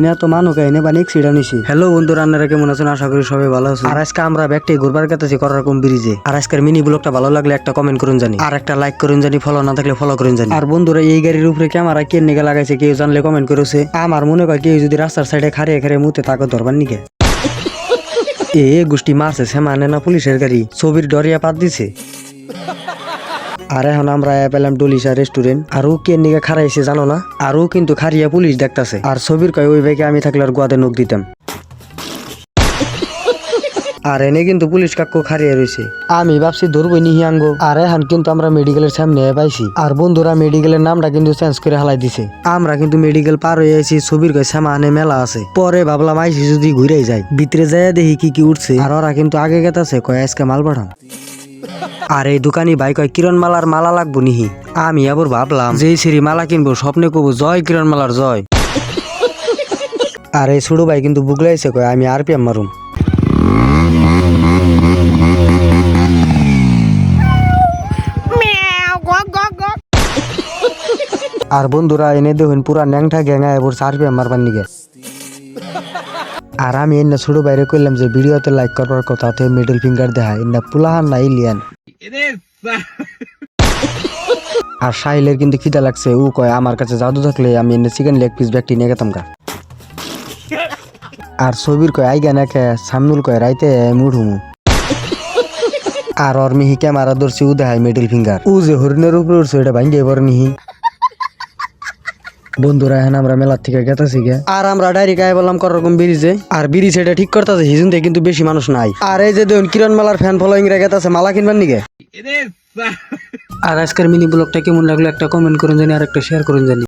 না তো মানুষ এনে বানিক সিডা নিছি। হ্যালো বন্ধুরা, আপনারা কেমন আছেন? আশা করি সবাই ভালো আছেন। আর আজকে আমরা ব্যাগটি ঘুরবার কাছে করারকম ব্রিজে। আর আজকের মিনি ব্লগটা ভালো লাগলে একটা কমেন্ট করুন জানি, আর একটা লাইক করুন জানি, ফলো না থাকলে ফলো করুন জানি। আর বন্ধুরা, এই গাড়ির উপরে ক্যামেরা কে নিকে লাগাইছে কেউ জানলে কমেন্ট করেছে। আমার মনে হয় কেউ যদি রাস্তার সাইডে খাড়িয়ে খাড়িয়ে মুতে তাকে ধরবার নিকে এ গোষ্ঠী মারছে সে মানে না পুলিশের গাড়ি ছবির ডরিয়া পাত দিছে। আর এখন আমরা পেলাম ডলিশা রেস্টুরেন্ট। আর ও কে নিকে খারাইছে জানো না? আর ও কিন্তু খারিয়া পুলিশ দেখতাছে। আর ছবির কয় ওই ভাইকে আমি থাকলে আর গোয়াতে নখ দিতাম। আর এনে কিন্তু পুলিশ কাকু খারিয়ে রয়েছে। আমি ভাবছি ধরবই নিহি আঙ্গো। আর এখন কিন্তু আমরা মেডিকেলের সামনে পাইছি। আর বন্ধুরা, মেডিকেলের নামটা কিন্তু চেঞ্জ করে হালাই দিছে। আমরা কিন্তু মেডিকেল পার হয়ে আইছি। ছবির কয় সামানে মেলা আছে। পরে ভাবলাম আইসি যদি ঘুরেই যাই, ভিতরে যাইয়া দেখি কি কি উঠছে। আর ওরা কিন্তু আগে গেতাছে কয় আজকে মাল পাঠাম। আর এই দোকানি ভাই কয় কিরণ মালার মালা লাগবো নিহি। আমি আবার ভাবলাম যে সিঁড়ি মালা কিনবো স্বপ্নে কবো জয় কিরণ মালার জয়। আর এই ছোট ভাই কিন্তু বুগলাইছে কয় আমি আরপিএম মারুম। আর বন্ধুরা, এনে দেখুন পুরা ন্যাংটা গ্যাঙা এবার আরপিএম মারবার নিগে। আর আমি এনে ছোট বাইরে কইলাম যে ভিডিওতে লাইক করবার কথা, তো মিডল ফিঙ্গার দেখা এনে পুলাহান না ইলিয়ান। আর সাহিলের কিন্তু খিদা লাগছে। ও কয় আমার কাছে জাদু থাকলে আমি এনে চিকেন লেগ পিস ব্যাগটি নিয়ে গেতাম গা। আর ছবির কয় আই গানা খে সামনুল কয় রাইতে মুঠুমু। আর ওর মিহি ক্যামেরা ধরছি ও দেখায় মিডল ফিঙ্গার। ও যে হরিণের উপরে উঠছে এটা ভাঙ্গে এবার নিহি। বন্ধুরা, এখন আমরা মেলার থেকে গেতাছি গে। আর আমরা ডাইরেক্ট আয় বললাম কররকম ব্রিজে। আর ব্রিজ এটা ঠিক করতেছে হিজুনতে কিন্তু বেশি মানুষ নাই। আর এই যে দেখুন কিরণ মালার ফ্যান ফলোয়িং রে গেতাছে মালা কিনবার নিগে। আর আজকের মিনি ব্লগটা কেমন লাগলো একটা কমেন্ট করুন জানি, আর একটা শেয়ার করুন জানি।